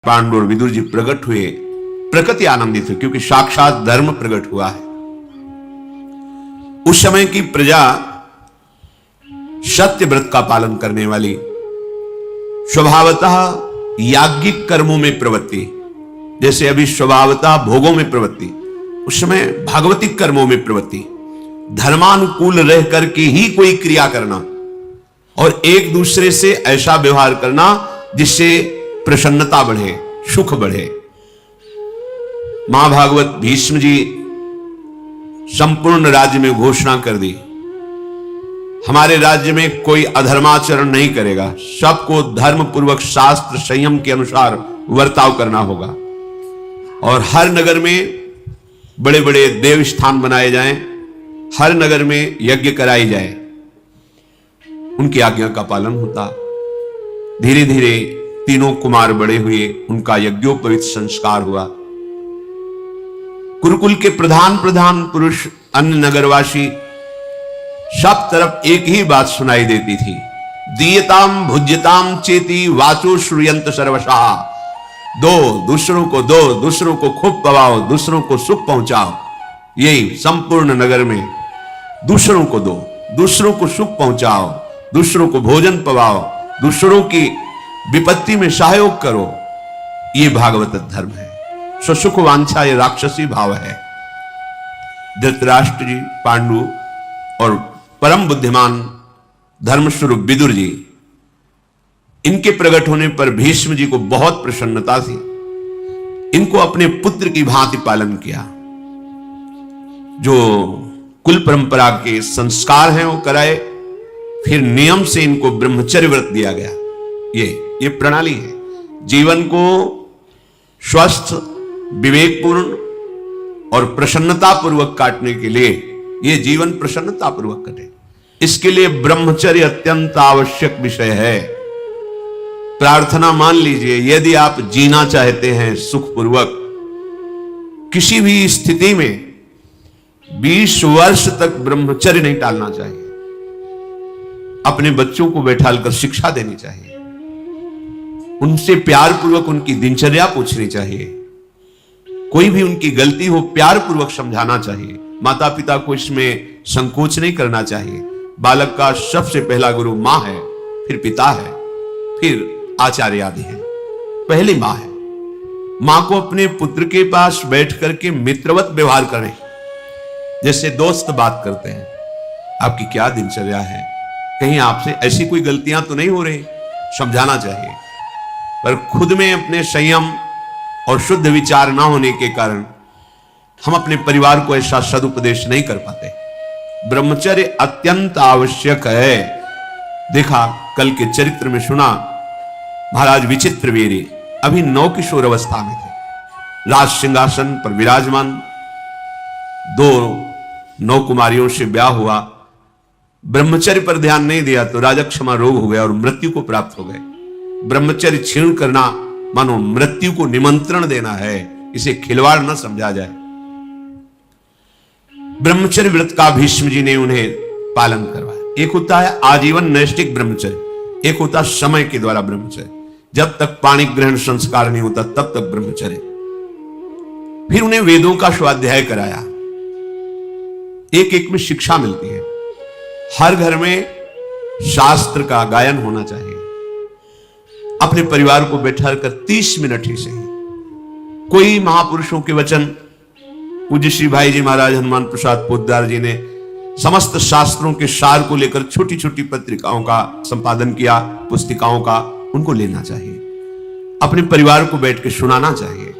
पांडु और विदुर जी प्रकट हुए, प्रकृति आनंदित हुई, क्योंकि साक्षात धर्म प्रकट हुआ है। उस समय की प्रजा सत्य व्रत का पालन करने वाली, स्वभावतः याज्ञिक कर्मों में प्रवृत्ति, जैसे अभी स्वभावतः भोगों में प्रवृत्ति, उस समय भागवतिक कर्मों में प्रवृत्ति, धर्मानुकूल रह करके ही कोई क्रिया करना और एक दूसरे से ऐसा व्यवहार करना जिससे प्रसन्नता बढ़े, सुख बढ़े। महाभागवत भीष्म जी संपूर्ण राज्य में घोषणा कर दी, हमारे राज्य में कोई अधर्माचरण नहीं करेगा, सबको धर्म पूर्वक शास्त्र संयम के अनुसार वर्ताव करना होगा और हर नगर में बड़े बड़े देव स्थान बनाए जाएं, हर नगर में यज्ञ कराई जाए। उनकी आज्ञा का पालन होता। धीरे धीरे तीनों कुमार बड़े हुए, उनका यज्ञोपवीत संस्कार हुआ। कुरुकुल के प्रधान प्रधान पुरुष, अन्य नगरवासी, सब तरफ एक ही बात सुनाई देती थी, दीयताम भुज्यताम चेती वाचो श्रूयंत सर्वशाह। दो, दूसरों को दो, दूसरों को खूब पवाओ, दूसरों को सुख पहुंचाओ। यही संपूर्ण नगर में दूसरों को दो, दूसरों को सुख पहुंचाओ, दूसरों को भोजन पवाओ, दूसरों की विपत्ति में सहयोग करो। ये भागवत धर्म है। स्वसुख वांछा ये राक्षसी भाव है। धृतराष्ट्र जी, पांडु और परम बुद्धिमान धर्मस्वरूप विदुर जी, इनके प्रकट होने पर भीष्म जी को बहुत प्रसन्नता थी। इनको अपने पुत्र की भांति पालन किया। जो कुल परंपरा के संस्कार हैं वो कराए, फिर नियम से इनको ब्रह्मचर्य व्रत दिया गया। ये प्रणाली है। जीवन को स्वस्थ, विवेकपूर्ण और प्रसन्नता पूर्वक काटने के लिए, ये जीवन प्रसन्नता पूर्वक कटे, इसके लिए ब्रह्मचर्य अत्यंत आवश्यक विषय है। प्रार्थना मान लीजिए, यदि आप जीना चाहते हैं सुखपूर्वक, किसी भी स्थिति में 20 वर्ष तक ब्रह्मचर्य नहीं टालना चाहिए। अपने बच्चों को बैठालकर शिक्षा देनी चाहिए, उनसे प्यार पूर्वक उनकी दिनचर्या पूछनी चाहिए, कोई भी उनकी गलती हो प्यार पूर्वक समझाना चाहिए। माता पिता को इसमें संकोच नहीं करना चाहिए। बालक का सबसे पहला गुरु मां है, फिर पिता है, फिर आचार्य आदि है, पहली मां है। मां को अपने पुत्र के पास बैठ करके मित्रवत व्यवहार करें, जैसे दोस्त बात करते हैं, आपकी क्या दिनचर्या है, कहीं आपसे ऐसी कोई गलतियां तो नहीं हो रही, समझाना चाहिए। पर खुद में अपने संयम और शुद्ध विचार ना होने के कारण हम अपने परिवार को ऐसा सदुपदेश नहीं कर पाते। ब्रह्मचर्य अत्यंत आवश्यक है। देखा, कल के चरित्र में सुना, महाराज विचित्रवीर्य अभी नवकिशोर अवस्था में थे, राज सिंहासन पर विराजमान, 2 नवकुमारियों से ब्याह हुआ। ब्रह्मचर्य पर ध्यान नहीं दिया तो राजक्षमा रोग हो गया और मृत्यु को प्राप्त हो गए। ब्रह्मचर्य क्षीण करना मानो मृत्यु को निमंत्रण देना है, इसे खिलवाड़ न समझा जाए। ब्रह्मचर्य व्रत का भीष्म जी ने उन्हें पालन करवाया। एक होता है आजीवन नैष्ठिक ब्रह्मचर्य, एक होता समय के द्वारा ब्रह्मचर्य। जब तक पाणी ग्रहण संस्कार नहीं होता तब तक ब्रह्मचर्य। फिर उन्हें वेदों का स्वाध्याय कराया, एक एक में शिक्षा मिलती है। हर घर में शास्त्र का गायन होना चाहिए। अपने परिवार को बैठाकर 30 मिनट ही सही कोई महापुरुषों के वचन, पूज्य श्री भाई जी महाराज हनुमान प्रसाद पोद्दार जी ने समस्त शास्त्रों के सार को लेकर छोटी छोटी पत्रिकाओं का संपादन किया, पुस्तिकाओं का, उनको लेना चाहिए। अपने परिवार को बैठ के सुनाना चाहिए।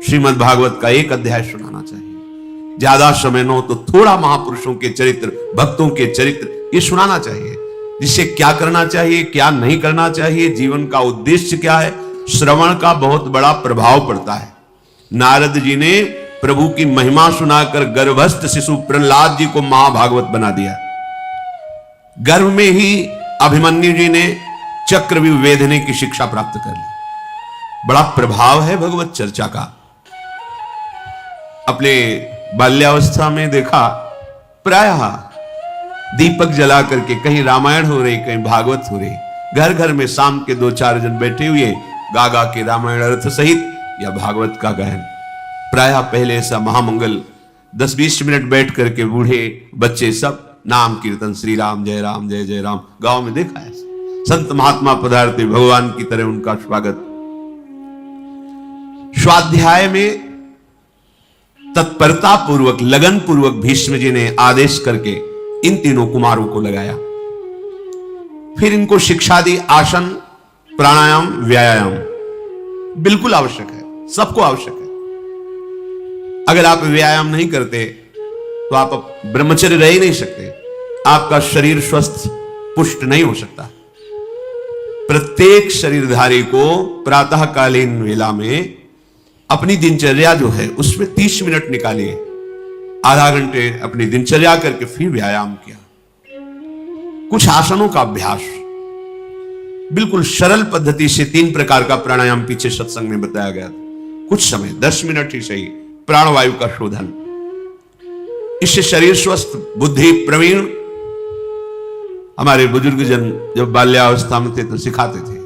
श्रीमद् भागवत का एक अध्याय सुनाना चाहिए। ज्यादा समय न हो तो थोड़ा महापुरुषों के चरित्र, भक्तों के चरित्र, ये सुनाना चाहिए, जिससे क्या करना चाहिए, क्या नहीं करना चाहिए, जीवन का उद्देश्य क्या है। श्रवण का बहुत बड़ा प्रभाव पड़ता है। नारद जी ने प्रभु की महिमा सुनाकर गर्भस्थ शिशु प्रहलाद जी को महाभागवत बना दिया। गर्भ में ही अभिमन्यु जी ने चक्रव्यूह वेधने की शिक्षा प्राप्त कर ली। बड़ा प्रभाव है भगवत चर्चा का। अपने बाल्यावस्था में देखा, प्रायः दीपक जला करके कहीं रामायण हो रही, कहीं भागवत हो रही, घर घर में शाम के 2-4 जन बैठे हुए गा गा के रामायण अर्थ सहित या भागवत का गायन। प्रायः पहले ऐसा महामंगल 10-20 मिनट बैठ करके बूढ़े बच्चे सब नाम कीर्तन, श्री राम जय जय राम, गांव में देखा है। संत महात्मा पधारते, भगवान की तरह उनका स्वागत। स्वाध्याय में तत्परता पूर्वक, लगन पूर्वक भीष्म जी ने आदेश करके इन तीनों कुमारों को लगाया। फिर इनको शिक्षा दी, आसन, प्राणायाम, व्यायाम बिल्कुल आवश्यक है, सबको आवश्यक है। अगर आप व्यायाम नहीं करते तो आप ब्रह्मचर्य रह ही नहीं सकते, आपका शरीर स्वस्थ पुष्ट नहीं हो सकता। प्रत्येक शरीरधारी को प्रातःकालीन वेला में अपनी दिनचर्या जो है उसमें 30 मिनट निकालिए, आधा घंटे अपनी दिनचर्या करके फिर व्यायाम किया। कुछ आसनों का अभ्यास, बिल्कुल सरल पद्धति से 3 प्रकार का प्राणायाम पीछे सत्संग में बताया गया था। कुछ समय 10 मिनट ही सही, प्राणवायु का शोधन, इससे शरीर स्वस्थ, बुद्धि प्रवीण। हमारे बुजुर्ग जन जब बाल्यावस्था में थे तो सिखाते थे,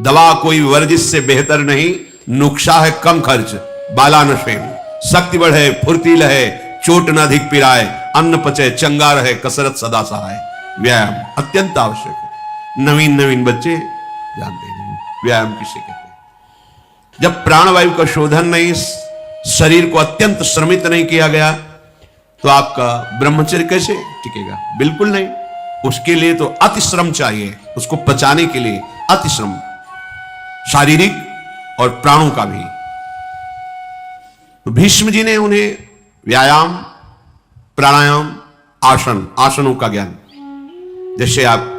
दवा कोई वर्जिश से बेहतर नहीं, नुक्शा है कम खर्च, बाला नशेन, शक्ति बढ़े, फुर्तील है, चोट न अधिक पिराए, अन्न पचे, चंगा रहे, कसरत सदा सहाय। व्यायाम अत्यंत आवश्यक है। नवीन बच्चे जानते नहीं व्यायाम किसे कहते हैं। जब प्राणवायु का शोधन नहीं, शरीर को अत्यंत श्रमित नहीं किया गया तो आपका ब्रह्मचर्य कैसे टिकेगा? बिल्कुल नहीं। उसके लिए तो अतिश्रम चाहिए, उसको पचाने के लिए अतिश्रम, शारीरिक और प्राणों का भी। तो भीष्म जी ने उन्हें व्यायाम, प्राणायाम, आसनों का ज्ञान, जैसे आप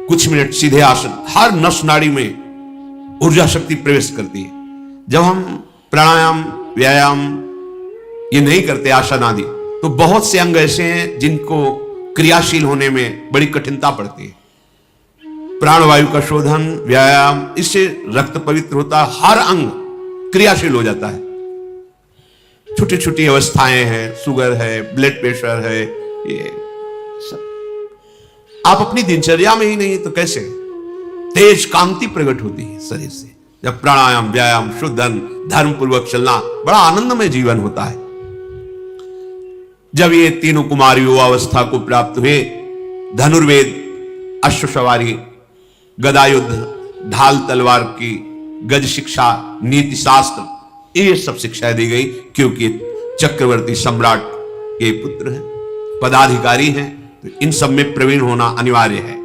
कुछ मिनट सीधे आसन, हर नस नाड़ी में ऊर्जा शक्ति प्रवेश करती है। जब हम प्राणायाम, व्यायाम ये नहीं करते, आसन आदि, तो बहुत से अंग ऐसे हैं जिनको क्रियाशील होने में बड़ी कठिनता पड़ती है। प्राणवायु का शोधन, व्यायाम, इससे रक्त पवित्र होता है, हर अंग क्रियाशील हो जाता है। छोटी छोटी अवस्थाएं हैं, शुगर है, ब्लड प्रेशर है, ये सब आप अपनी दिनचर्या में ही नहीं तो कैसे? तेज कांति प्रकट होती है शरीर से जब प्राणायाम, व्यायाम, शुद्धन, धर्म पूर्वक चलना, बड़ा आनंदमय जीवन होता है। जब ये तीनों कुमार युवावस्था को प्राप्त हुए, धनुर्वेद, अश्वसवारी, गदायुद्ध, ढाल तलवार की, गज शिक्षा, नीति शास्त्र, ये सब शिक्षाएं दी गई, क्योंकि चक्रवर्ती सम्राट के पुत्र हैं, पदाधिकारी हैं, तो इन सब में प्रवीण होना अनिवार्य है।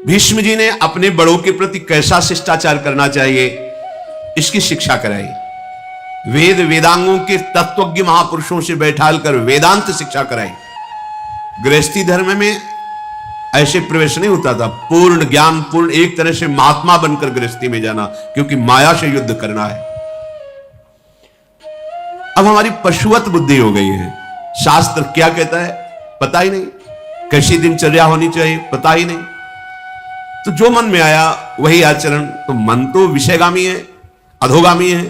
भीष्म जी ने अपने बड़ों के प्रति कैसा शिष्टाचार करना चाहिए, इसकी शिक्षा कराई। वेद वेदांगों के तत्वज्ञ महापुरुषों से बैठाल कर वेदांत शिक्षा कराई। गृहस्थी धर्म में ऐसे प्रवेश नहीं होता था, पूर्ण ज्ञान, पूर्ण एक तरह से महात्मा बनकर गृहस्थी में जाना, क्योंकि माया से युद्ध करना है। अब हमारी पशुवत बुद्धि हो गई है, शास्त्र क्या कहता है पता ही नहीं, कैसी दिनचर्या होनी चाहिए पता ही नहीं, तो जो मन में आया वही आचरण। तो मन तो विषयगामी है, अधोगामी है,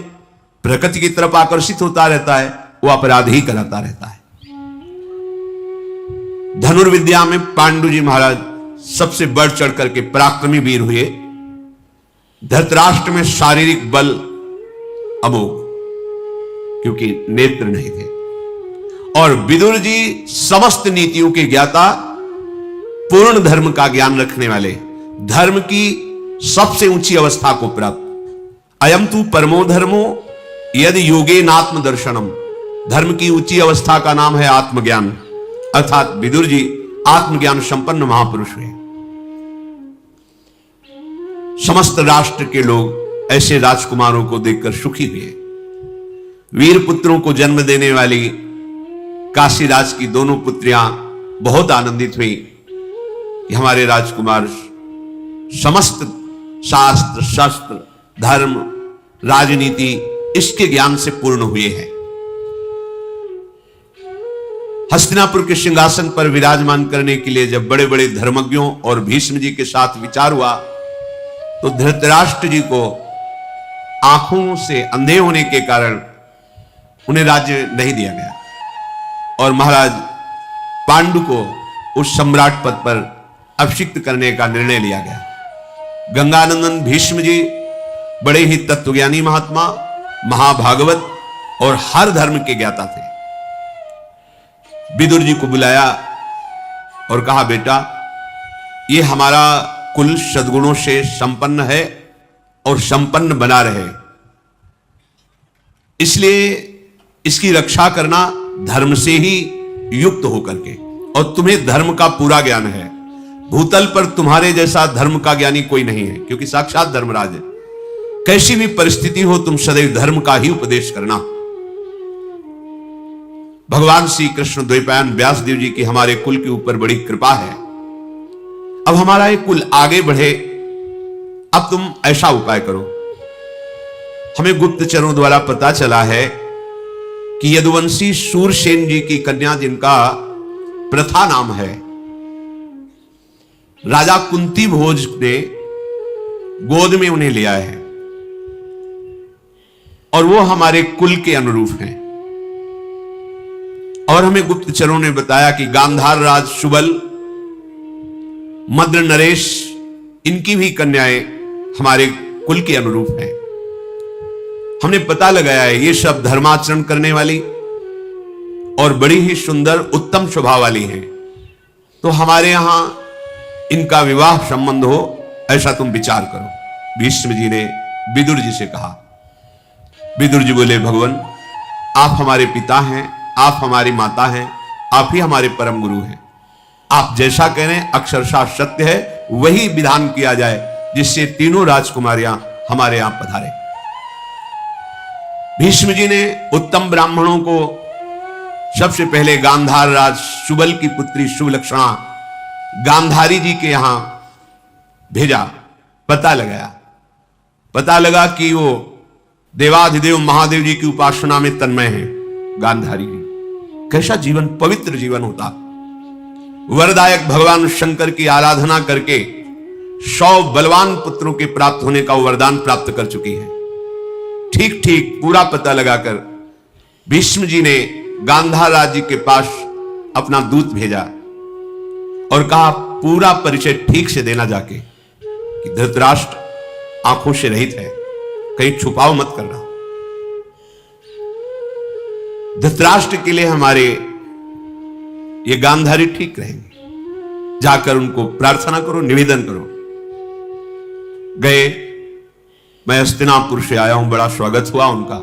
प्रकृति की तरफ आकर्षित होता रहता है, वो अपराध ही कराता रहता है। धनुर्विद्या में पांडु जी महाराज सबसे बढ़ चढ़ करके पराक्रमी वीर हुए। धृतराष्ट्र में शारीरिक बल अमोघ, क्योंकि नेत्र नहीं थे। और विदुर जी समस्त नीतियों के ज्ञाता, पूर्ण धर्म का ज्ञान रखने वाले, धर्म की सबसे ऊंची अवस्था को प्राप्त। अयम तु परमो धर्मो यदि योगे नात्म दर्शनम, धर्म की ऊंची अवस्था का नाम है आत्मज्ञान, अर्थात विदुर जी आत्मज्ञान संपन्न महापुरुष हुए। समस्त राष्ट्र के लोग ऐसे राजकुमारों को देखकर सुखी हुए। वीर पुत्रों को जन्म देने वाली काशीराज की दोनों पुत्रियां बहुत आनंदित हुई कि हमारे राजकुमार समस्त शास्त्र, शस्त्र, धर्म, राजनीति, इसके ज्ञान से पूर्ण हुए हैं। हस्तिनापुर के सिंहासन पर विराजमान करने के लिए जब बड़े बड़े धर्मज्ञों और भीष्म जी के साथ विचार हुआ, तो धृतराष्ट्र जी को आंखों से अंधे होने के कारण उन्हें राज्य नहीं दिया गया और महाराज पांडु को उस सम्राट पद पर अभिषिक्त करने का निर्णय लिया गया। गंगानंदन भीष्म जी बड़े ही तत्वज्ञानी महात्मा, महाभागवत और हर धर्म के ज्ञाता थे। विदुर जी को बुलाया और कहा, बेटा ये हमारा कुल सद्गुणों से संपन्न है और संपन्न बना रहे, इसलिए इसकी रक्षा करना धर्म से ही युक्त होकर के, और तुम्हें धर्म का पूरा ज्ञान है। भूतल पर तुम्हारे जैसा धर्म का ज्ञानी कोई नहीं है, क्योंकि साक्षात धर्मराज है। कैसी भी परिस्थिति हो तुम सदैव धर्म का ही उपदेश करना। भगवान श्री कृष्ण द्वैपायन व्यासदेव जी की हमारे कुल के ऊपर बड़ी कृपा है। अब हमारा ये कुल आगे बढ़े, अब तुम ऐसा उपाय करो। हमें गुप्तचरों द्वारा पता चला है कि यदुवंशी शूरसेन जी की कन्या, जिनका प्रथा नाम है, राजा कुंती भोज ने गोद में उन्हें लिया है और वो हमारे कुल के अनुरूप हैं। और हमें गुप्तचरों ने बताया कि गांधार राज सुबल, मद्र नरेश, इनकी भी कन्याएं हमारे कुल के अनुरूप हैं। हमने पता लगाया है ये सब धर्माचरण करने वाली और बड़ी ही सुंदर उत्तम स्वभाव वाली हैं, तो हमारे यहां इनका विवाह संबंध हो, ऐसा तुम विचार करो। भीष्म जी ने विदुर जी से कहा। विदुर जी बोले, भगवान आप हमारे पिता हैं, आप हमारी माता हैं, आप ही हमारे परम गुरु हैं। आप जैसा कह रहे हैं अक्षरशः सत्य है, वही विधान किया जाए जिससे तीनों राजकुमारियां हमारे यहां पधारे। भीष्म जी ने उत्तम ब्राह्मणों को सबसे पहले गांधार राज सुबल की पुत्री सुलक्षणा गांधारी जी के यहां भेजा। पता लगाया, पता लगा कि वो देवाधिदेव महादेव जी की उपासना में तन्मय है। गांधारी जी कैसा जीवन, पवित्र जीवन होता। वरदायक भगवान शंकर की आराधना करके 100 बलवान पुत्रों के प्राप्त होने का वरदान प्राप्त कर चुकी है। ठीक ठीक पूरा पता लगाकर भीष्म जी ने गांधार राज जी के पास अपना दूत भेजा और कहा, पूरा परिचय ठीक से देना जाके कि धृतराष्ट्र आंखों से रहित है, कहीं छुपाव मत करना। धृतराष्ट्र के लिए हमारे ये गांधारी ठीक रहेंगे, जाकर उनको प्रार्थना करो, निवेदन करो। गए, मैं हस्तिनापुर से आया हूं, बड़ा स्वागत हुआ उनका।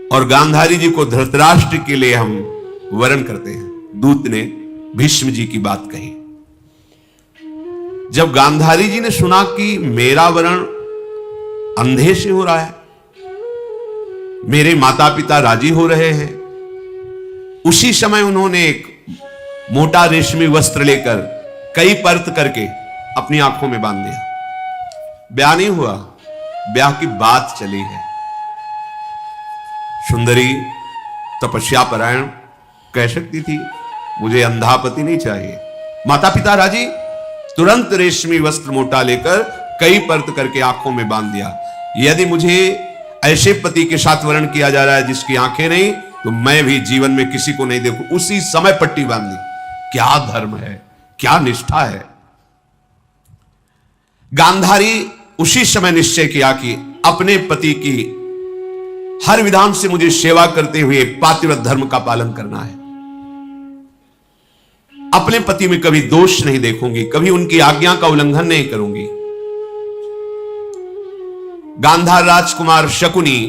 और गांधारी जी को धृतराष्ट्र के लिए हम वरण करते हैं। दूत ने भीष्म जी की बात कही। जब गांधारी जी ने सुना कि मेरा वरण अंधे से हो रहा है, मेरे माता पिता राजी हो रहे हैं, उसी समय उन्होंने एक मोटा रेशमी वस्त्र लेकर कई परत करके अपनी आंखों में बांध दिया। ब्याह नहीं हुआ, ब्याह की बात चली है। सुंदरी तपस्या परायण कह सकती थी, मुझे अंधा पति नहीं चाहिए। माता पिता राजी, तुरंत रेशमी वस्त्र मोटा लेकर कई परत करके आंखों में बांध दिया। यदि मुझे ऐसे पति के साथ वर्ण किया जा रहा है जिसकी आंखें नहीं, तो मैं भी जीवन में किसी को नहीं देखूं। उसी समय पट्टी बांध दी। क्या धर्म है, क्या निष्ठा है। गांधारी उसी समय निश्चय किया कि अपने पति की हर विधान से मुझे सेवा करते हुए पातिव्रत धर्म का पालन करना है। अपने पति में कभी दोष नहीं देखूंगी, कभी उनकी आज्ञा का उल्लंघन नहीं करूंगी। गांधार राजकुमार शकुनी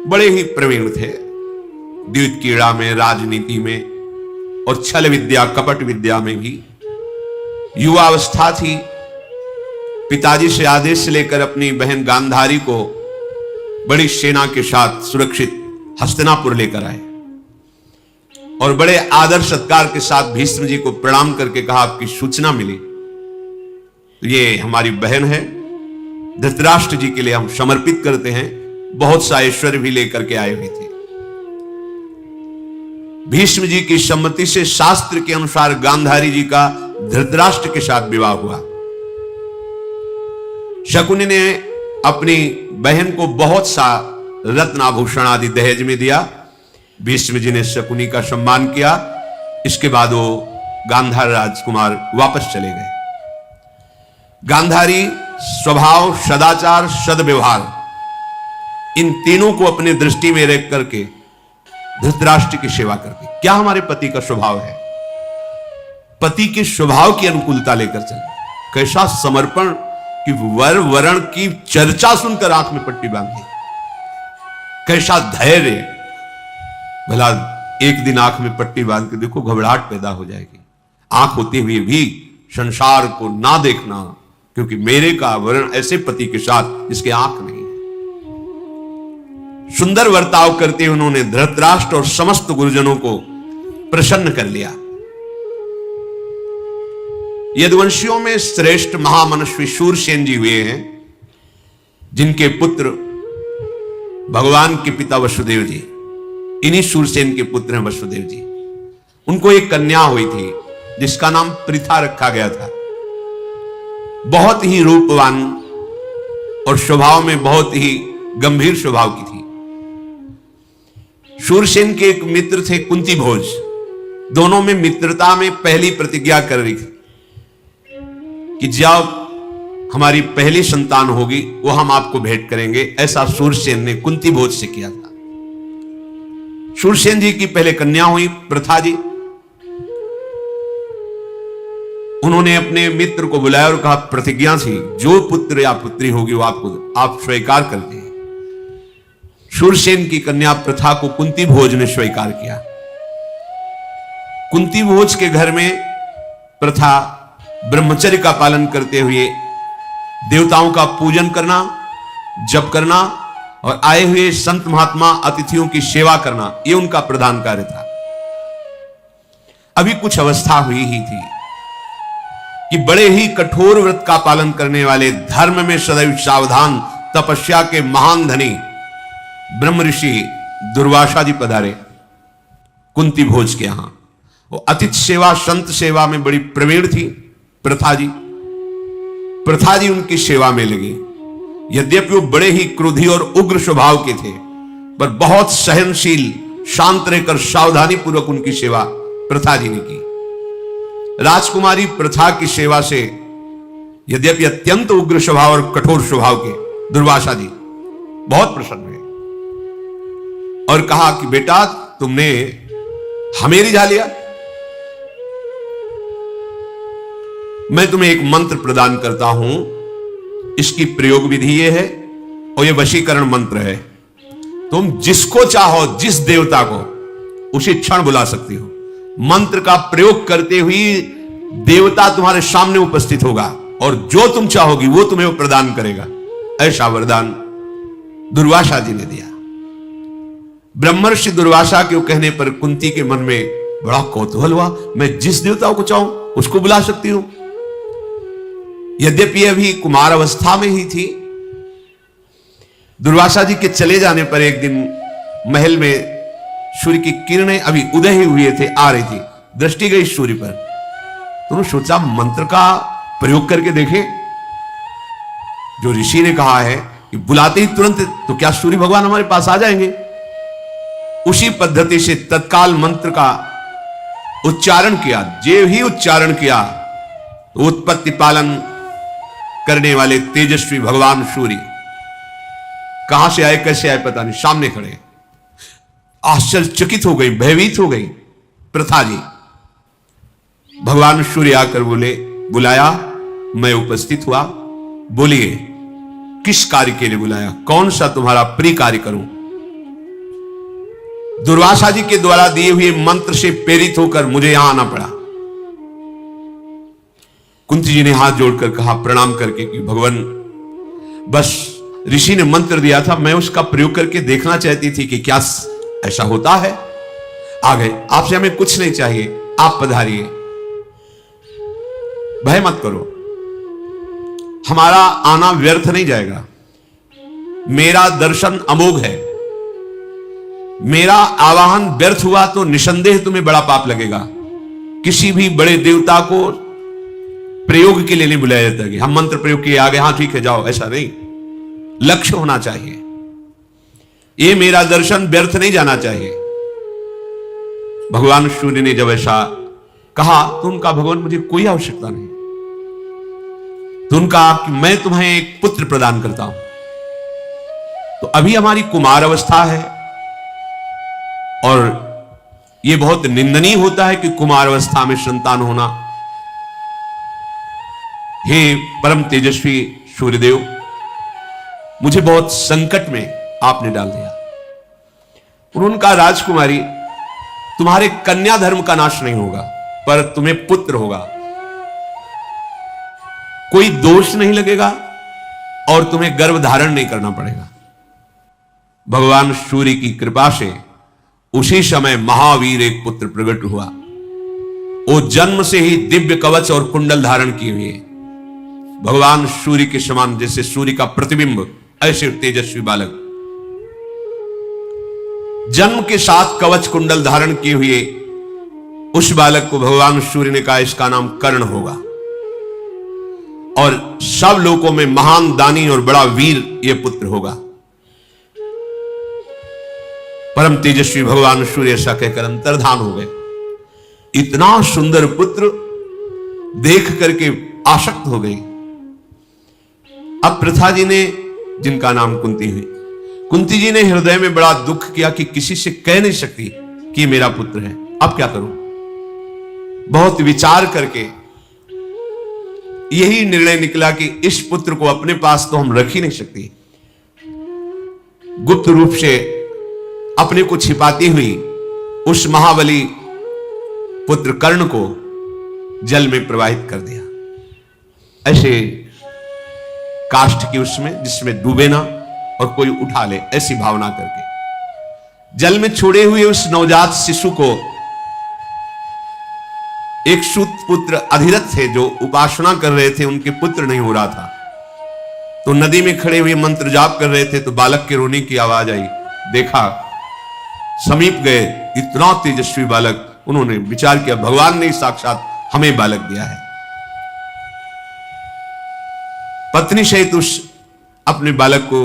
बड़े ही प्रवीण थे, द्यूत क्रीड़ा में, राजनीति में और छल विद्या, कपट विद्या में भी। युवावस्था थी। पिताजी से आदेश लेकर अपनी बहन गांधारी को बड़ी सेना के साथ सुरक्षित हस्तिनापुर लेकर आए और बड़े आदर सत्कार के साथ भीष्म जी को प्रणाम करके कहा, आपकी सूचना मिली, ये हमारी बहन है, धृतराष्ट्र जी के लिए हम समर्पित करते हैं। बहुत सा ऐश्वर्य भी लेकर के आए हुए थे। भीष्म जी की सम्मति से शास्त्र के अनुसार गांधारी जी का धृतराष्ट्र के साथ विवाह हुआ। शकुनी ने अपनी बहन को बहुत सा रत्न आभूषण आदि दहेज में दिया। भीष्म जी ने शकुनी का सम्मान किया। इसके बाद वो गांधार राजकुमार वापस चले गए। गांधारी, स्वभाव, सदाचार, सद्व्यवहार, इन तीनों को अपने दृष्टि में रख करके धृतराष्ट्र की सेवा करती। क्या हमारे पति का स्वभाव है? पति के स्वभाव की अनुकूलता लेकर चले। कैसा समर्पण कि वर वरण की चर्चा सुनकर आंख में पट्टी बांधी। कैसा धैर्य। भला एक दिन आंख में पट्टी बांध के देखो, घबराहट पैदा हो जाएगी। आंख होते हुए भी संसार को ना देखना, क्योंकि मेरे का वरण ऐसे पति के साथ जिसके आंख नहीं है। सुंदर वर्ताव करते उन्होंने धृतराष्ट्र और समस्त गुरुजनों को प्रसन्न कर लिया। यदुवंशियों में श्रेष्ठ महामनस्वी शूरसेन जी हुए हैं, जिनके पुत्र भगवान के पिता वसुदेव जी। इन्हीं शूरसेन के पुत्र हैं वसुदेव जी। उनको एक कन्या हुई थी जिसका नाम पृथा रखा गया था। बहुत ही रूपवान और स्वभाव में बहुत ही गंभीर स्वभाव की थी। शूरसेन के एक मित्र थे कुंती भोज। दोनों में मित्रता में पहली प्रतिज्ञा कर रही थी कि जब हमारी पहली संतान होगी वो हम आपको भेंट करेंगे। ऐसा शूरसेन ने कुंती भोज से किया था। शूरसेन जी की पहले कन्या हुई पृथा जी। उन्होंने अपने मित्र को बुलाया और कहा, प्रतिज्ञा थी जो पुत्र या पुत्री होगी वो आप स्वीकार कर दिए। शूरसेन की कन्या पृथा को कुंती भोज ने स्वीकार किया। कुंती भोज के घर में पृथा ब्रह्मचर्य का पालन करते हुए देवताओं का पूजन करना, जप करना और आए हुए संत महात्मा अतिथियों की सेवा करना, यह उनका प्रधान कार्य था। अभी कुछ अवस्था हुई ही थी कि बड़े ही कठोर व्रत का पालन करने वाले, धर्म में सदैव सावधान, तपस्या के महान धनी ब्रह्म ऋषि दुर्वासा जी पधारे कुंती भोज के यहां। वो अतिथि सेवा, संत सेवा में बड़ी प्रवीण थी पृथा जी। पृथा जी उनकी सेवा में लगी। यद्यपि वो बड़े ही क्रोधी और उग्र स्वभाव के थे, पर बहुत सहनशील, शांत रहकर सावधानी पूर्वक उनकी सेवा पृथा जी ने की। राजकुमारी पृथा की सेवा से यद्यपि अत्यंत उग्र स्वभाव और कठोर स्वभाव के दुर्वासा जी बहुत प्रसन्न हुए और कहा कि बेटा तुमने हमें रिझा लिया। मैं तुम्हें एक मंत्र प्रदान करता हूं। इसकी प्रयोग विधि यह है और यह वशीकरण मंत्र है। तुम जिसको चाहो, जिस देवता को, उसी क्षण बुला सकती हो। मंत्र का प्रयोग करते हुए देवता तुम्हारे सामने उपस्थित होगा और जो तुम चाहोगी वो तुम्हें वो प्रदान करेगा। ऐसा वरदान दुर्वासा जी ने दिया। ब्रह्मर्षि दुर्वासा के कहने पर कुंती के मन में बड़ा कौतूहल हुआ। मैं जिस देवता को चाहूं उसको बुला सकती हूं। यद्यपि अभी कुमार अवस्था में ही थी। दुर्वासा जी के चले जाने पर एक दिन महल में सूर्य की किरणें अभी उदय ही हुए थे, आ रही थी। दृष्टि गई सूर्य पर, तो उन्होंने सोचा मंत्र का प्रयोग करके देखें। जो ऋषि ने कहा है कि बुलाते ही तुरंत, तो क्या सूर्य भगवान हमारे पास आ जाएंगे? उसी पद्धति से तत्काल मंत्र का उच्चारण किया। जे ही उच्चारण किया तो उत्पत्ति पालन करने वाले तेजस्वी भगवान सूर्य कहां से आए, कैसे आए पता नहीं, सामने खड़े। आश्चर्यचकित हो गई, भयभीत हो गई पृथा जी। भगवान सूर्य आकर बोले, बुलाया, मैं उपस्थित हुआ। बोलिए किस कार्य के लिए बुलाया? कौन सा तुम्हारा प्रिय कार्य करूं? दुर्वासा जी के द्वारा दिए हुए मंत्र से प्रेरित होकर मुझे यहां आना पड़ा। कुंती जी ने हाथ जोड़कर कहा प्रणाम करके कि भगवान, बस ऋषि ने मंत्र दिया था, मैं उसका प्रयोग करके देखना चाहती थी कि क्या ऐसा होता है। आ गए, आपसे हमें कुछ नहीं चाहिए, आप पधारिए, भय मत करो, हमारा आना व्यर्थ नहीं जाएगा। मेरा दर्शन अमोघ है। मेरा आवाहन व्यर्थ हुआ तो निसंदेह तुम्हें बड़ा पाप लगेगा। किसी भी बड़े देवता को प्रयोग के लिए नहीं बुलाया जाता कि हम मंत्र प्रयोग किए आगे, हां ठीक है जाओ, ऐसा नहीं। लक्ष्य होना चाहिए। ये मेरा दर्शन व्यर्थ नहीं जाना चाहिए। भगवान सूर्य ने जब ऐसा कहा तो उनका, भगवान मुझे कोई आवश्यकता नहीं, तो उनका कि मैं तुम्हें एक पुत्र प्रदान करता हूं। तो अभी हमारी कुमार अवस्था है और यह बहुत निंदनीय होता है कि कुमार अवस्था में संतान होना। हे परम तेजस्वी सूर्यदेव, मुझे बहुत संकट में आपने डाल दिया। उन्होंने कहा, राजकुमारी, तुम्हारे कन्या धर्म का नाश नहीं होगा, पर तुम्हें पुत्र होगा। कोई दोष नहीं लगेगा और तुम्हें गर्भ धारण नहीं करना पड़ेगा। भगवान सूर्य की कृपा से उसी समय महावीर एक पुत्र प्रकट हुआ। वो जन्म से ही दिव्य कवच और कुंडल धारण किए हुए, भगवान सूर्य के समान, जैसे सूर्य का प्रतिबिंब, ऐसे तेजस्वी बालक, जन्म के साथ कवच कुंडल धारण किए हुए उस बालक को भगवान सूर्य ने कहा, इसका नाम कर्ण होगा और सब लोगों में महान दानी और बड़ा वीर यह पुत्र होगा। परम तेजस्वी भगवान सूर्य ऐसा कहकर अंतर्धान हो गए। इतना सुंदर पुत्र देख करके आसक्त हो गई। अब प्रथा जी ने, जिनका नाम कुंती हुई, कुंती जी ने हृदय में बड़ा दुख किया कि किसी से कह नहीं सकती कि मेरा पुत्र है, अब क्या करूं। बहुत विचार करके यही निर्णय निकला कि इस पुत्र को अपने पास तो हम रख ही नहीं सकते। गुप्त रूप से अपने को छिपाती हुई उस महाबली पुत्र कर्ण को जल में प्रवाहित कर दिया, ऐसे काष्ठ की उसमें जिसमें डूबे ना और कोई उठा ले, ऐसी भावना करके जल में छोड़े हुए उस नवजात शिशु को एक सूत पुत्र अधिरथ थे जो उपासना कर रहे थे, उनके पुत्र नहीं हो रहा था, तो नदी में खड़े हुए मंत्र जाप कर रहे थे। तो बालक के रोने की आवाज आई, देखा, समीप गए, इतना तेजस्वी बालक। उन्होंने विचार किया, भगवान ने साक्षात हमें बालक दिया है। पत्नी सहित उस अपने बालक को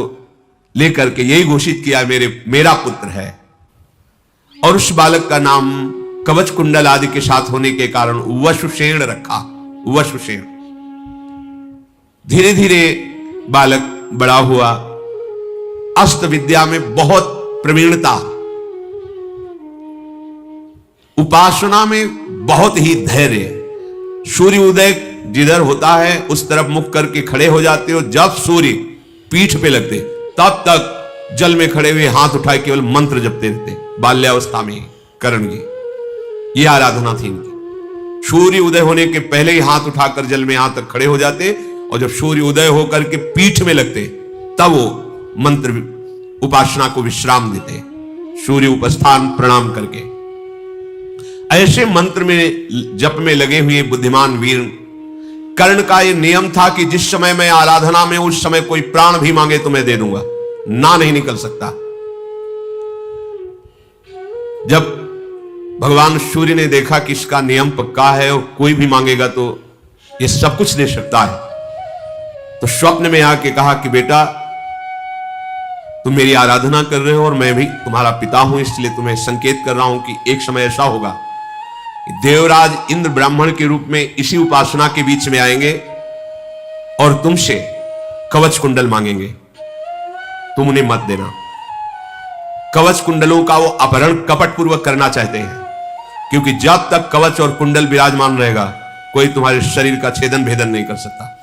लेकर के यही घोषित किया, मेरा पुत्र है। और उस बालक का नाम कवच कुंडल आदि के साथ होने के कारण वसुसेन रखा, वसुसेन। धीरे धीरे बालक बड़ा हुआ, अस्त्र विद्या में बहुत प्रवीणता, उपासना में बहुत ही धैर्य। सूर्य उदय जिधर होता है उस तरफ मुख करके खड़े हो जाते हो। जब सूर्य पीठ पे लगते तब तक जल में खड़े हुए हाथ उठाए केवल मंत्र जपते रहते। बाल्यावस्था में कर्ण की ये आराधना थी इनकी। सूर्य उदय होने के पहले ही हाथ उठाकर जल में यहां तक खड़े हो जाते और जब सूर्य उदय होकर के पीठ में लगते तब वो मंत्र उपासना को विश्राम देते, सूर्य उपस्थान प्रणाम करके। ऐसे मंत्र में जप में लगे हुए बुद्धिमान वीर कर्ण का यह नियम था कि जिस समय मैं आराधना में, उस समय कोई प्राण भी मांगे तो मैं दे दूंगा, ना नहीं निकल सकता। जब भगवान सूर्य ने देखा कि इसका नियम पक्का है और कोई भी मांगेगा तो ये सब कुछ दे सकता है, तो स्वप्न में आके कहा कि बेटा, तुम मेरी आराधना कर रहे हो और मैं भी तुम्हारा पिता हूं, इसलिए तुम्हें संकेत कर रहा हूं कि एक समय ऐसा होगा, देवराज इंद्र ब्राह्मण के रूप में इसी उपासना के बीच में आएंगे और तुमसे कवच कुंडल मांगेंगे, तुम उन्हें मत देना। कवच कुंडलों का वो अपहरण कपटपूर्वक करना चाहते हैं, क्योंकि जब तक कवच और कुंडल विराजमान रहेगा कोई तुम्हारे शरीर का छेदन भेदन नहीं कर सकता।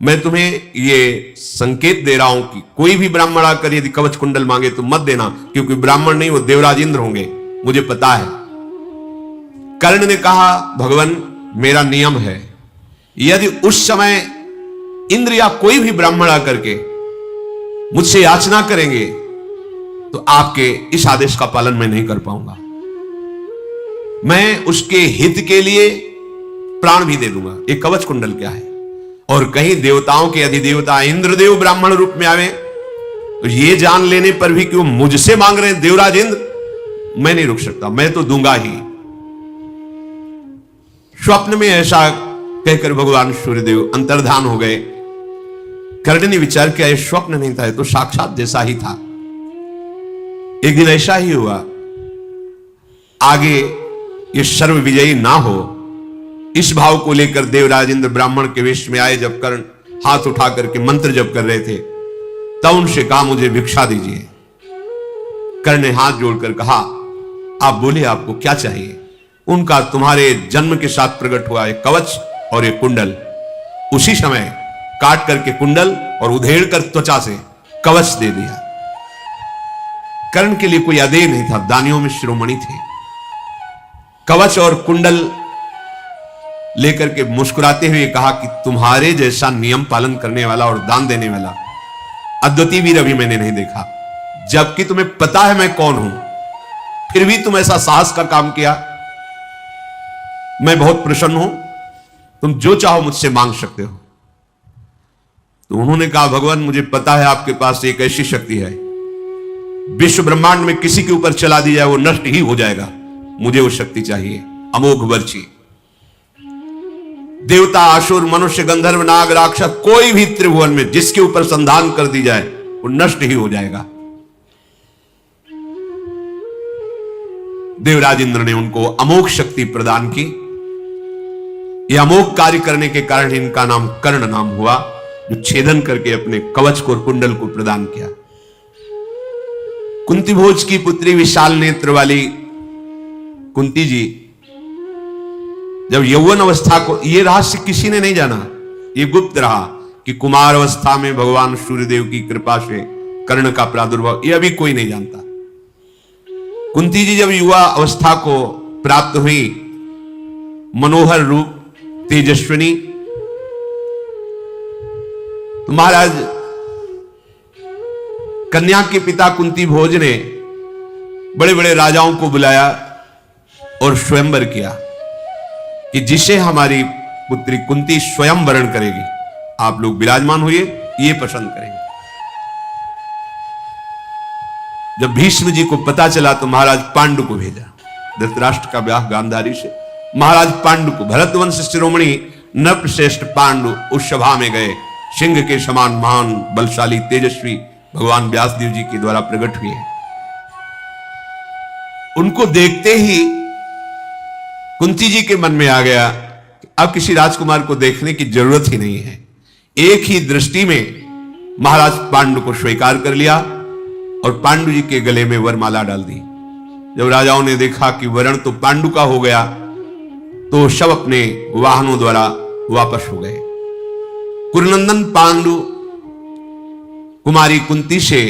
मैं तुम्हें ये संकेत दे रहा हूं कि कोई भी ब्राह्मण आकर यदि कवच कुंडल मांगे तो मत देना, क्योंकि ब्राह्मण नहीं, वो देवराज इंद्र होंगे, मुझे पता है। कर्ण ने कहा, भगवान, मेरा नियम है, यदि उस समय इंद्र या कोई भी ब्राह्मण आकर के मुझसे याचना करेंगे तो आपके इस आदेश का पालन मैं नहीं कर पाऊंगा। मैं उसके हित के लिए प्राण भी दे दूंगा। एक कवच कुंडल क्या है? और कहीं देवताओं के अधिदेवता इंद्रदेव ब्राह्मण रूप में आवे तो ये जान लेने पर भी कि वो मुझसे मांग रहे हैं देवराज इंद्र, मैं नहीं रुक सकता, मैं तो दूंगा ही। स्वप्न में ऐसा कहकर भगवान सूर्यदेव अंतर्धान हो गए। कर्ण ने विचार किया, ये स्वप्न नहीं था, ये तो साक्षात जैसा ही था। एक दिन ऐसा ही हुआ, आगे ये सर्व विजयी ना हो इस भाव को लेकर देवराज इंद्र ब्राह्मण के वेश में आए। जब कर्ण हाथ उठा करके मंत्र जप कर रहे थे, तब उनसे कहा मुझे भिक्षा दीजिए। कर्ण ने हाथ जोड़कर कहा आप बोले आपको क्या चाहिए? उनका तुम्हारे जन्म के साथ प्रकट हुआ एक कवच और एक कुंडल। उसी समय काट करके कुंडल और उधेड़ कर त्वचा से कवच दे दिया। कर्ण के लिए कोई अदेय नहीं था, दानियों में शिरोमणि थे। कवच और कुंडल लेकर के मुस्कुराते हुए कहा कि तुम्हारे जैसा नियम पालन करने वाला और दान देने वाला अद्वितीय वीर अभी मैंने नहीं देखा। जबकि तुम्हें पता है मैं कौन हूं, फिर भी तुम ऐसा साहस का काम किया। मैं बहुत प्रसन्न हूं, तुम जो चाहो मुझसे मांग सकते हो। तो उन्होंने कहा भगवान मुझे पता है आपके पास एक ऐसी शक्ति है, विश्व ब्रह्मांड में किसी के ऊपर चला दी जाए वो नष्ट ही हो जाएगा। मुझे वो शक्ति चाहिए, अमोघ वर्ची। देवता, असुर, मनुष्य, गंधर्व, नाग, राक्षस, कोई भी त्रिभुवन में जिसके ऊपर संधान कर दी जाए वो नष्ट ही हो जाएगा। देवराज इंद्र ने उनको अमोघ शक्ति प्रदान की। यह अमोघ कार्य करने के कारण इनका नाम कर्ण नाम हुआ, जो छेदन करके अपने कवच को और कुंडल को प्रदान किया। कुंती भोज की पुत्री विशाल नेत्र वाली कुंती जी जब यौवन अवस्था को, यह रहस्य किसी ने नहीं जाना, यह गुप्त रहा कि कुमार अवस्था में भगवान सूर्यदेव की कृपा से कर्ण का प्रादुर्भाव, यह अभी कोई नहीं जानता। कुंती जी जब युवा अवस्था को प्राप्त हुई, मनोहर रूप, तेजस्विनी, तो महाराज कन्या के पिता कुंती भोज ने बड़े बड़े राजाओं को बुलाया और स्वयंवर किया कि जिसे हमारी पुत्री कुंती स्वयं वरण करेगी, आप लोग विराजमान हुए, ये पसंद करेंगे। जब भीष्म जी को पता चला तो महाराज पांडु को भेजा। धृतराष्ट्र का ब्याह गांधारी से, महाराज पांडु को, भरतवंश शिरोमणि नृपश्रेष्ठ पांडु उस सभा में गए। सिंह के समान महान बलशाली तेजस्वी भगवान व्यासदेव जी के द्वारा प्रकट हुए। उनको देखते ही कुंती जी के मन में आ गया अब किसी राजकुमार को देखने की जरूरत ही नहीं है। एक ही दृष्टि में महाराज पांडु को स्वीकार कर लिया और पांडु जी के गले में वरमाला डाल दी। जब राजाओं ने देखा कि वरण तो पांडु का हो गया, तो सब अपने वाहनों द्वारा वापस हो गए। कुरुनंदन पांडु कुमारी कुंती से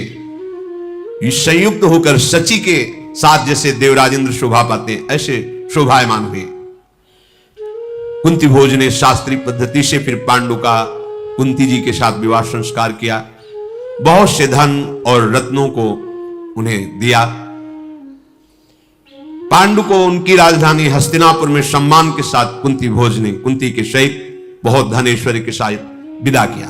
संयुक्त होकर सची के साथ जैसे देवराजेंद्र शोभा पाते, ऐसे शोभायमान हुए। कुंती भोज ने शास्त्रीय पद्धति से फिर पांडु का कुंती जी के साथ विवाह संस्कार किया। बहुत से धन और रत्नों को उन्हें दिया। पांडु को उनकी राजधानी हस्तिनापुर में सम्मान के साथ कुंती भोज ने कुंती के सहित बहुत धन ऐश्वर्य के साथ विदा किया।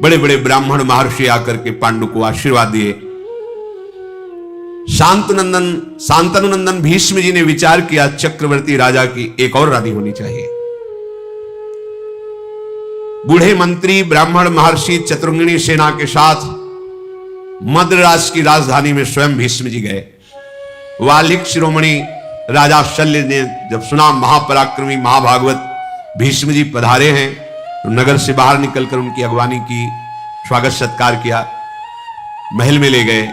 बड़े बड़े ब्राह्मण महर्षि आकर के पांडु को आशीर्वाद दिए। शांतनुनंदन भीष्म जी ने विचार किया चक्रवर्ती राजा की एक और रानी होनी चाहिए। बूढ़े मंत्री ब्राह्मण महर्षि चतुर्ंगिणी सेना के साथ मद्रराज की राजधानी में स्वयं भीष्म जी गए। वाल्मीकि शिरोमणि राजा शल्य ने जब सुना महापराक्रमी महाभागवत भीष्म जी पधारे हैं, तो नगर से बाहर निकलकर उनकी अगवानी की, स्वागत सत्कार किया, महल में ले गए,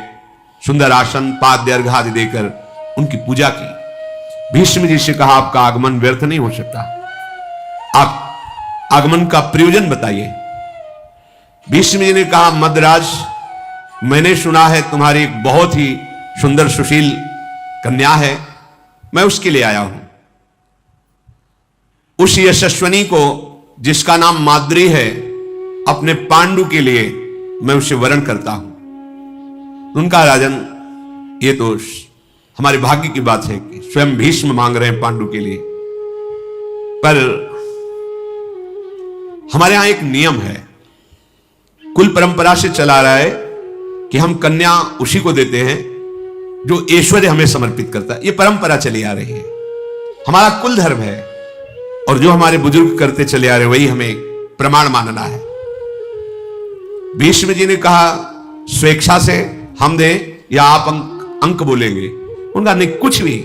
सुंदर आसन पाद्य अर्घ आदि देकर उनकी पूजा की। भीष्म जी से कहा आपका आगमन व्यर्थ नहीं हो सकता, आप आगमन का प्रयोजन बताइए। भीष्म जी ने कहा मद्राज, मैंने सुना है तुम्हारी एक बहुत ही सुंदर सुशील कन्या है, मैं उसके लिए आया हूं। उस यशस्वनी को जिसका नाम माद्री है, अपने पांडु के लिए मैं उसे वरण करता हूं। उनका राजन, ये तो हमारे भाग्य की बात है कि स्वयं भीष्म मांग रहे हैं पांडु के लिए, पर हमारे यहां एक नियम है, कुल परंपरा से चला रहा है कि हम कन्या उसी को देते हैं जो ऐश्वर्य हमें समर्पित करता है। ये परंपरा चली आ रही है, हमारा कुल धर्म है, और जो हमारे बुजुर्ग करते चले आ रहे वही हमें प्रमाण मानना है। भीष्म जी ने कहा स्वेच्छा से हम दें या आप अंक बोलेंगे? उनका नहीं, कुछ भी,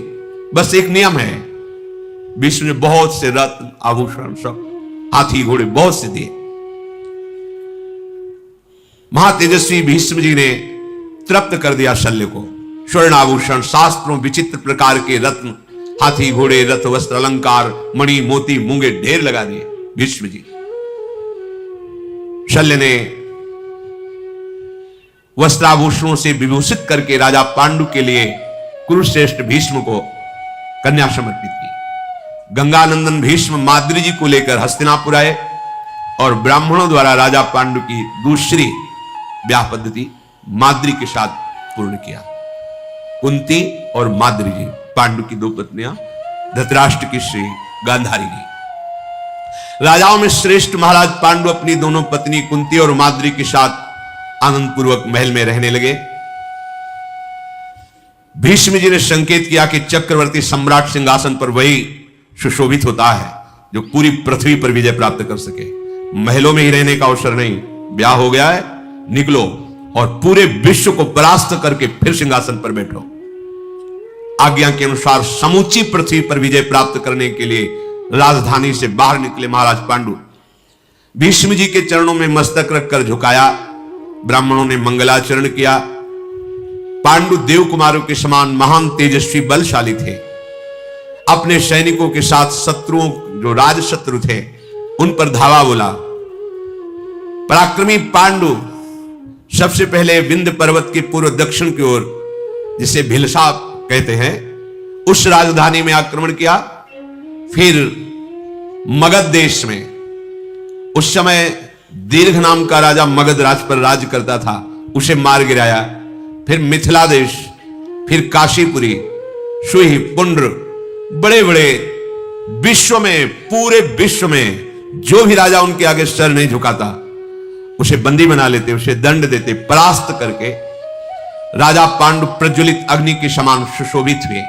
बस एक नियम है भीष्म ने बहुत से रत्न आभूषण सब हाथी घोड़े बहुत से दिए। महातेजस्वी भीष्म जी ने तृप्त कर दिया शल्य को। स्वर्ण आभूषण, शास्त्रों, विचित्र प्रकार के रत्न, हाथी घोड़े, रथ, वस्त्र, अलंकार, मणि, मोती, मूंगे ढेर लगा दिए भीष्म जी। शल्य ने वस्त्राभूषणों से विभूषित करके राजा पांडु के लिए कुरुश्रेष्ठ भीष्म को कन्या समर्पित की। गंगानंदन भीष्म माद्री जी को लेकर हस्तिनापुर आए और ब्राह्मणों द्वारा राजा पांडु की दूसरी ब्याह पद्धति माद्री के साथ पूर्ण किया। कुंती और माद्री जी, पांडु की दो पत्नियां, धृतराष्ट्र की श्री गांधारी जी। राजाओं में श्रेष्ठ महाराज पांडु अपनी दोनों पत्नी कुंती और माद्री के साथ आनंद पूर्वक महल में रहने लगे। भीष्म जी ने संकेत किया कि चक्रवर्ती सम्राट सिंहासन पर वही सुशोभित होता है जो पूरी पृथ्वी पर विजय प्राप्त कर सके। महलों में ही रहने का अवसर नहीं, ब्याह हो गया है, निकलो और पूरे विश्व को परास्त करके फिर सिंहासन पर बैठो। आज्ञा के अनुसार समूची पृथ्वी पर विजय प्राप्त करने के लिए राजधानी से बाहर निकले महाराज पांडु। भीष्म जी के चरणों में मस्तक रखकर झुकाया। ब्राह्मणों ने मंगलाचरण किया। पांडु देव कुमारों के समान महान तेजस्वी बलशाली थे। अपने सैनिकों के साथ शत्रुओं, जो राजशत्रु थे, उन पर धावा बोला। पराक्रमी पांडु सबसे पहले विंध्य पर्वत के पूर्व दक्षिण की ओर, जिसे भिलसा कहते हैं, उस राजधानी में आक्रमण किया। फिर मगध देश में, उस समय दीर्घ नाम का राजा मगध राज पर राज करता था, उसे मार गिराया। फिर मिथिला देश, फिर काशीपुरी, सुई, पुंड्र, बड़े बड़े विश्व में, पूरे विश्व में जो भी राजा उनके आगे सर नहीं झुकाता उसे बंदी बना लेते, उसे दंड देते। परास्त करके राजा पांडु प्रज्वलित अग्नि के समान सुशोभित हुए।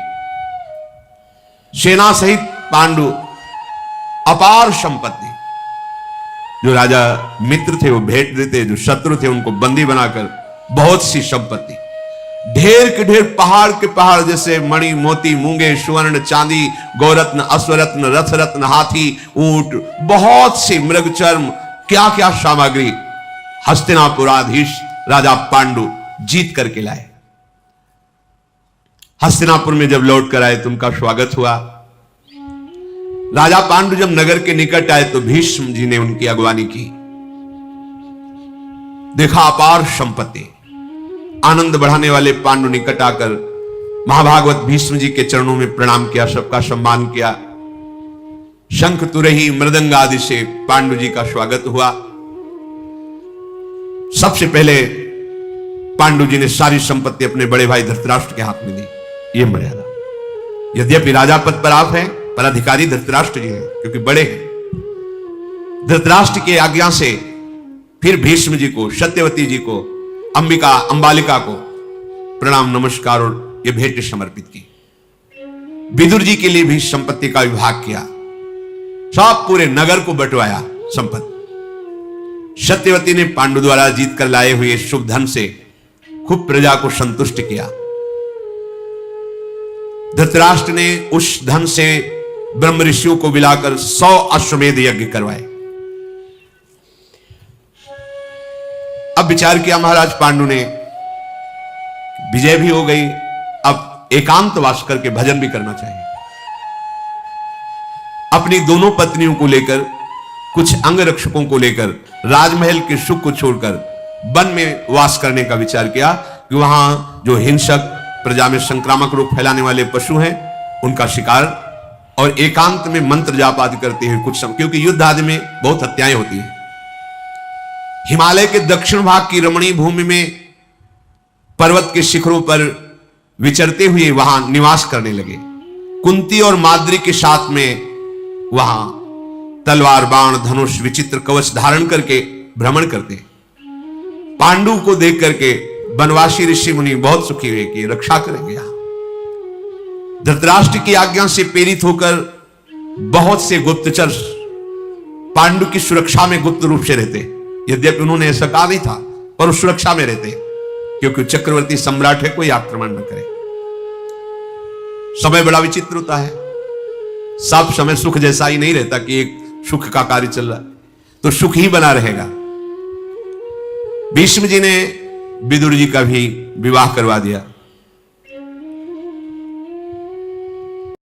सेना सहित पांडु अपार संपत्ति, जो राजा मित्र थे वो भेंट देते, जो शत्रु थे उनको बंदी बनाकर बहुत सी संपत्ति, ढेर के ढेर, पहाड़ के पहाड़, जैसे मणि, मोती, मूंगे, स्वर्ण, चांदी, गौरत्न, अश्वरत्न, रथ रत्न, हाथी, ऊंट, बहुत सी मृगचर्म, क्या क्या सामग्री हस्तिनापुराधीश राजा पांडु जीत करके लाए। हस्तिनापुर में जब लौट कर आए तो उनका स्वागत हुआ। राजा पांडु जब नगर के निकट आए तो भीष्म जी ने उनकी अगवानी की। देखा अपार संपत्ति। आनंद बढ़ाने वाले पांडु निकट आकर महाभागवत भीष्म जी के चरणों में प्रणाम किया, सबका सम्मान किया। शंख तुरही मृदंग आदि से पांडु जी का स्वागत हुआ। सबसे पहले पांडु जी ने सारी संपत्ति अपने बड़े भाई धृतराष्ट्र के हाथ में दी। यह मर्यादा, यद्यपि राजा पद पर आप हैं, पर अधिकारी धृतराष्ट्र जी हैं, क्योंकि बड़े हैं। धृतराष्ट्र की आज्ञा से फिर भीष्म जी को, सत्यवती जी को, अंबिका, अंबालिका को प्रणाम, नमस्कार और ये भेंट समर्पित की। विदुर जी के लिए भी संपत्ति का विभाग किया। सब पूरे नगर को बंटवाया संपत्ति। सत्यवती ने पांडु द्वारा जीत कर लाए हुए शुभ धन से खूब प्रजा को संतुष्ट किया। धृतराष्ट्र ने उस धन से ब्रह्म ऋषियों को बुलाकर 100 अश्वमेध यज्ञ करवाए। अब विचार किया महाराज पांडु ने, विजय भी हो गई, अब एकांतवास करके भजन भी करना चाहिए। अपनी दोनों पत्नियों को लेकर, कुछ अंगरक्षकों को लेकर राजमहल के सुख को छोड़कर वन में वास करने का विचार किया कि वहां जो हिंसक, प्रजा में संक्रामक रोग फैलाने वाले पशु हैं, उनका शिकार, और एकांत में मंत्र जाप आदि करते हैं कुछ समय, क्योंकि युद्ध आदि में बहुत हत्याएं होती हैं। हिमालय के दक्षिण भाग की रमणीय भूमि में पर्वत के शिखरों पर विचरते हुए वहां निवास करने लगे। कुंती और माद्री के साथ में वहां तलवार, बाण, धनुष, विचित्र कवच धारण करके भ्रमण करते। पांडु को देख करके वनवासी ऋषि मुनि बहुत सुखी हुए कि रक्षा करेंगे। यहां धृतराष्ट्र की आज्ञा से प्रेरित होकर बहुत से गुप्तचर पांडु की सुरक्षा में गुप्त रूप से रहते। यद्यपि उन्होंने ऐसा कहा नहीं था, पर उस सुरक्षा में रहते, क्योंकि चक्रवर्ती सम्राट है, कोई आक्रमण न करे। समय बड़ा विचित्र होता है। सब समय सुख जैसा ही नहीं रहता कि एक सुख का कार्य चल रहा है, तो सुख ही बना रहेगा। भीष्म जी ने विदुर जी का भी विवाह करवा दिया।